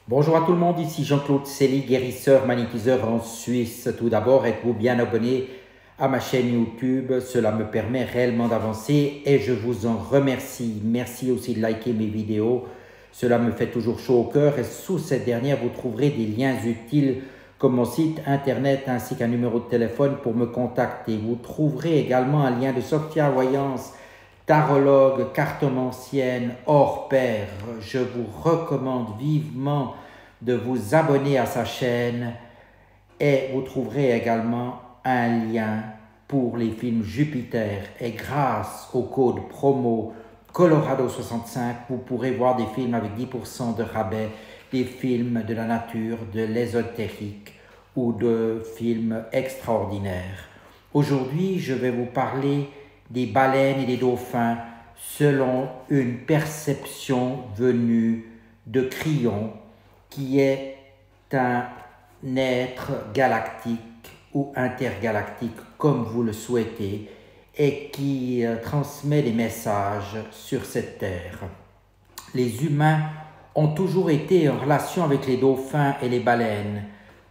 Bonjour à tout le monde, ici Jean-Claude Célie, guérisseur, magnétiseur en Suisse. Tout d'abord, êtes-vous bien abonné à ma chaîne YouTube? Cela me permet réellement d'avancer et je vous en remercie. Merci aussi de liker mes vidéos. Cela me fait toujours chaud au cœur et sous cette dernière, vous trouverez des liens utiles comme mon site internet ainsi qu'un numéro de téléphone pour me contacter. Vous trouverez également un lien de Sophia Voyance, tarologue, cartomancienne, hors pair. Je vous recommande vivement de vous abonner à sa chaîne et vous trouverez également un lien pour les films Jupiter. Et grâce au code promo Colorado 65, vous pourrez voir des films avec 10% de rabais, des films de la nature, de l'ésotérique ou de films extraordinaires. Aujourd'hui, je vais vous parler des baleines et des dauphins selon une perception venue de Crillon, qui est un être galactique ou intergalactique comme vous le souhaitez et qui transmet des messages sur cette terre. Les humains ont toujours été en relation avec les dauphins et les baleines.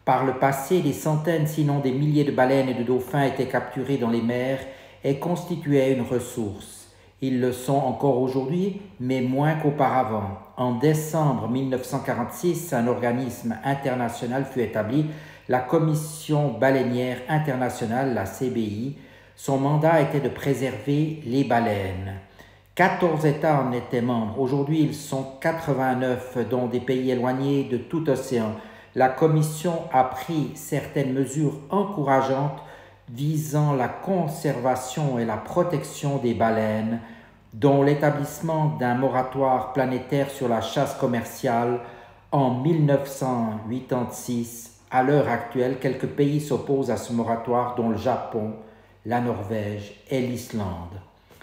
Par le passé, des centaines sinon des milliers de baleines et de dauphins étaient capturés dans les mers et constituaient une ressource. Ils le sont encore aujourd'hui, mais moins qu'auparavant. En décembre 1946, un organisme international fut établi, la Commission baleinière internationale, la CBI. Son mandat était de préserver les baleines. 14 États en étaient membres. Aujourd'hui, ils sont 89, dont des pays éloignés de tout océan. La Commission a pris certaines mesures encourageantes visant la conservation et la protection des baleines, dont l'établissement d'un moratoire planétaire sur la chasse commerciale en 1986. À l'heure actuelle, quelques pays s'opposent à ce moratoire, dont le Japon, la Norvège et l'Islande.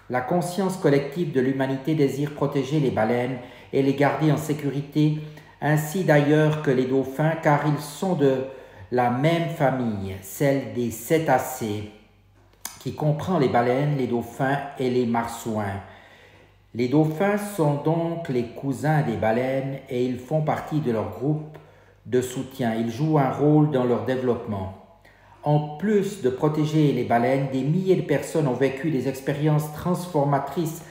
La conscience collective de l'humanité désire protéger les baleines et les garder en sécurité, ainsi d'ailleurs que les dauphins, car ils sont de la même famille, celle des cétacés, qui comprend les baleines, les dauphins et les marsouins. Les dauphins sont donc les cousins des baleines et ils font partie de leur groupe de soutien. Ils jouent un rôle dans leur développement. En plus de protéger les baleines, des milliers de personnes ont vécu des expériences transformatrices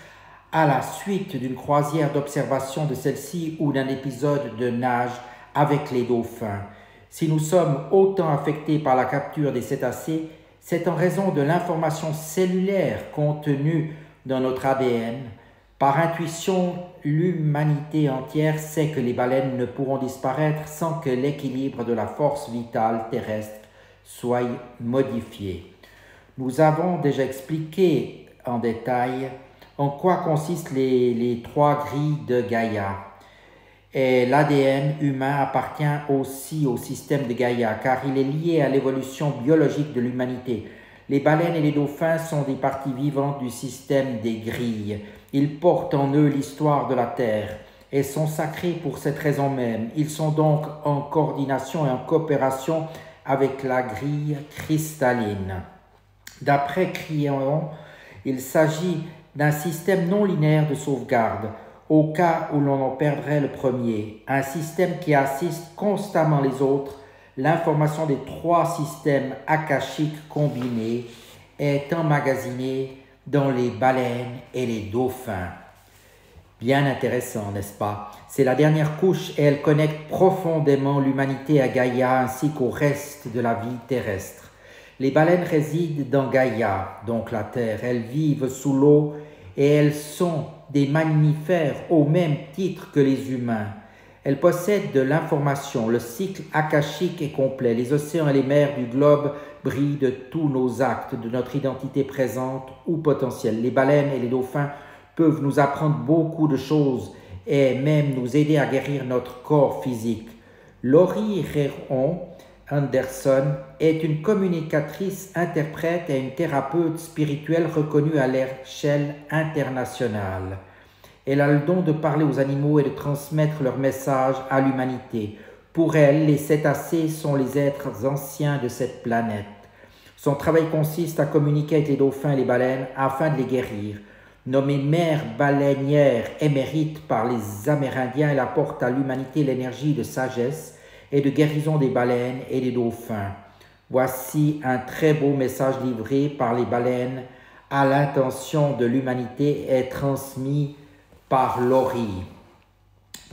à la suite d'une croisière d'observation de celle-ci ou d'un épisode de nage avec les dauphins. Si nous sommes autant affectés par la capture des cétacés, c'est en raison de l'information cellulaire contenue dans notre ADN. Par intuition, l'humanité entière sait que les baleines ne pourront disparaître sans que l'équilibre de la force vitale terrestre soit modifié. Nous avons déjà expliqué en détail en quoi consistent les trois grilles de Gaïa. Et l'ADN humain appartient aussi au système de Gaïa, car il est lié à l'évolution biologique de l'humanité. Les baleines et les dauphins sont des parties vivantes du système des grilles. Ils portent en eux l'histoire de la Terre et sont sacrés pour cette raison même. Ils sont donc en coordination et en coopération avec la grille cristalline. D'après Crillon, il s'agit d'un système non linéaire de sauvegarde, au cas où l'on en perdrait le premier, un système qui assiste constamment les autres. L'information des trois systèmes akashiques combinés est emmagasinée dans les baleines et les dauphins. Bien intéressant, n'est-ce pas? C'est la dernière couche et elle connecte profondément l'humanité à Gaïa ainsi qu'au reste de la vie terrestre. Les baleines résident dans Gaïa, donc la Terre. Elles vivent sous l'eau et elles sont des mammifères au même titre que les humains. Elles possèdent de l'information. Le cycle akashique est complet. Les océans et les mers du globe brillent de tous nos actes, de notre identité présente ou potentielle. Les baleines et les dauphins peuvent nous apprendre beaucoup de choses et même nous aider à guérir notre corps physique. Laurie Réron Anderson est une communicatrice, interprète et une thérapeute spirituelle reconnue à l'échelle internationale. Elle a le don de parler aux animaux et de transmettre leur message à l'humanité. Pour elle, les cétacés sont les êtres anciens de cette planète. Son travail consiste à communiquer avec les dauphins et les baleines afin de les guérir. Nommée mère baleinière émérite par les Amérindiens, elle apporte à l'humanité l'énergie de sagesse et de guérison des baleines et des dauphins. Voici un très beau message livré par les baleines à l'intention de l'humanité et transmis par Laurie.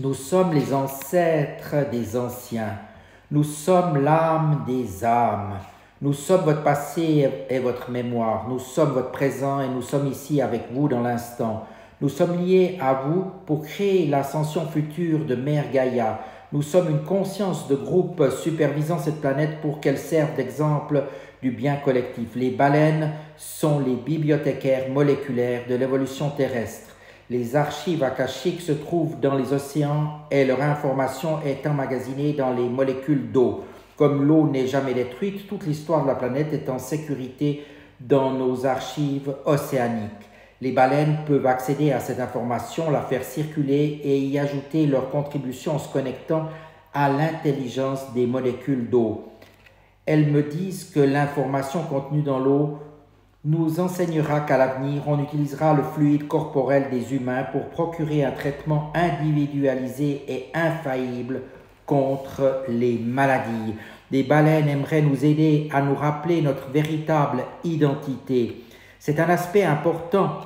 Nous sommes les ancêtres des anciens. Nous sommes l'âme des âmes. Nous sommes votre passé et votre mémoire. Nous sommes votre présent et nous sommes ici avec vous dans l'instant. Nous sommes liés à vous pour créer l'ascension future de Mère Gaïa. Nous sommes une conscience de groupe supervisant cette planète pour qu'elle serve d'exemple du bien collectif. Les baleines sont les bibliothécaires moléculaires de l'évolution terrestre. Les archives akashiques se trouvent dans les océans et leur information est emmagasinée dans les molécules d'eau. Comme l'eau n'est jamais détruite, toute l'histoire de la planète est en sécurité dans nos archives océaniques. Les baleines peuvent accéder à cette information, la faire circuler et y ajouter leur contribution en se connectant à l'intelligence des molécules d'eau. Elles me disent que l'information contenue dans l'eau nous enseignera qu'à l'avenir, on utilisera le fluide corporel des humains pour procurer un traitement individualisé et infaillible contre les maladies. Les baleines aimeraient nous aider à nous rappeler notre véritable identité. C'est un aspect important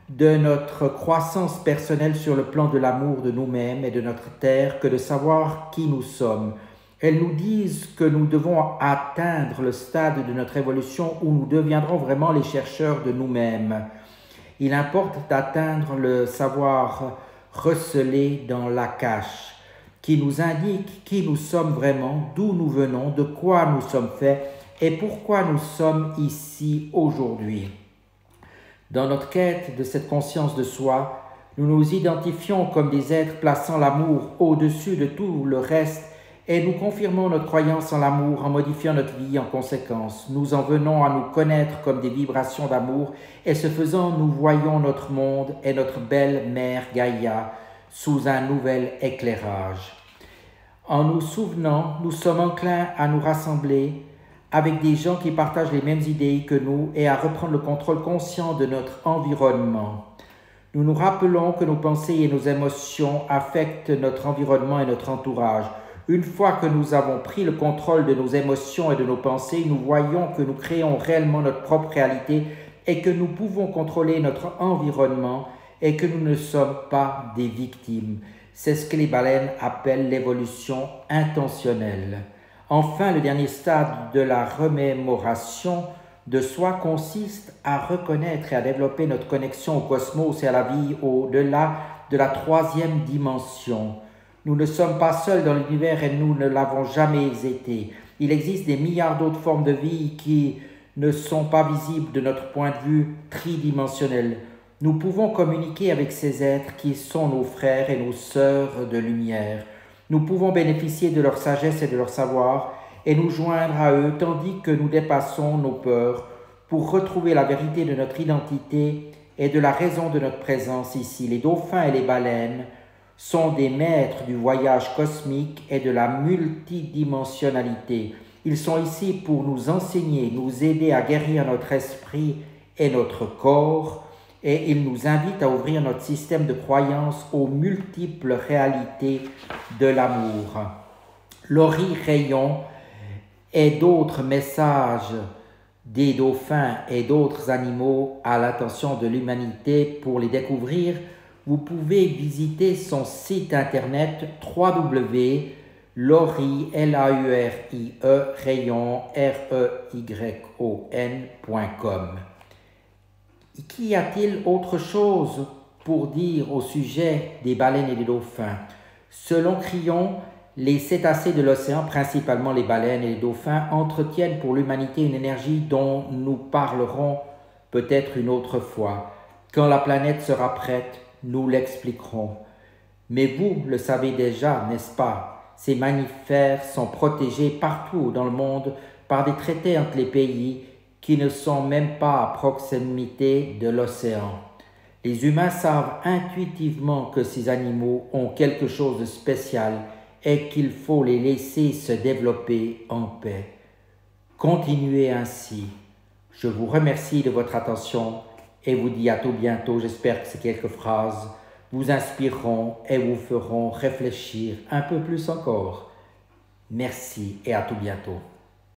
de notre croissance personnelle sur le plan de l'amour de nous-mêmes et de notre terre que de savoir qui nous sommes. Elles nous disent que nous devons atteindre le stade de notre évolution où nous deviendrons vraiment les chercheurs de nous-mêmes. Il importe d'atteindre le savoir recelé dans l'Akash, qui nous indique qui nous sommes vraiment, d'où nous venons, de quoi nous sommes faits et pourquoi nous sommes ici aujourd'hui. Dans notre quête de cette conscience de soi, nous nous identifions comme des êtres plaçant l'amour au-dessus de tout le reste et nous confirmons notre croyance en l'amour en modifiant notre vie en conséquence. Nous en venons à nous connaître comme des vibrations d'amour et ce faisant, nous voyons notre monde et notre belle mère Gaïa sous un nouvel éclairage. En nous souvenant, nous sommes enclins à nous rassembler avec des gens qui partagent les mêmes idées que nous et à reprendre le contrôle conscient de notre environnement. Nous nous rappelons que nos pensées et nos émotions affectent notre environnement et notre entourage. Une fois que nous avons pris le contrôle de nos émotions et de nos pensées, nous voyons que nous créons réellement notre propre réalité et que nous pouvons contrôler notre environnement et que nous ne sommes pas des victimes. C'est ce que les baleines appellent l'évolution intentionnelle. Enfin, le dernier stade de la remémoration de soi consiste à reconnaître et à développer notre connexion au cosmos et à la vie au-delà de la troisième dimension. Nous ne sommes pas seuls dans l'univers et nous ne l'avons jamais été. Il existe des milliards d'autres formes de vie qui ne sont pas visibles de notre point de vue tridimensionnel. Nous pouvons communiquer avec ces êtres qui sont nos frères et nos sœurs de lumière. Nous pouvons bénéficier de leur sagesse et de leur savoir et nous joindre à eux tandis que nous dépassons nos peurs pour retrouver la vérité de notre identité et de la raison de notre présence ici. Les dauphins et les baleines sont des maîtres du voyage cosmique et de la multidimensionnalité. Ils sont ici pour nous enseigner, nous aider à guérir notre esprit et notre corps, et ils nous invitent à ouvrir notre système de croyances aux multiples réalités de l'amour. Laurie Rayon et d'autres messages des dauphins et d'autres animaux à l'attention de l'humanité. Pour les découvrir, vous pouvez visiter son site internet www.laurie, rayon, reyon.com. Qu'y a-t-il autre chose pour dire au sujet des baleines et des dauphins? Selon Crillon, les cétacés de l'océan, principalement les baleines et les dauphins, entretiennent pour l'humanité une énergie dont nous parlerons peut-être une autre fois. Quand la planète sera prête, nous l'expliquerons. Mais vous le savez déjà, n'est-ce pas? Ces mammifères sont protégés partout dans le monde par des traités entre les pays qui ne sont même pas à proximité de l'océan. Les humains savent intuitivement que ces animaux ont quelque chose de spécial et qu'il faut les laisser se développer en paix. Continuez ainsi. Je vous remercie de votre attention et vous dis à tout bientôt. J'espère que ces quelques phrases vous inspireront et vous feront réfléchir un peu plus encore. Merci et à tout bientôt.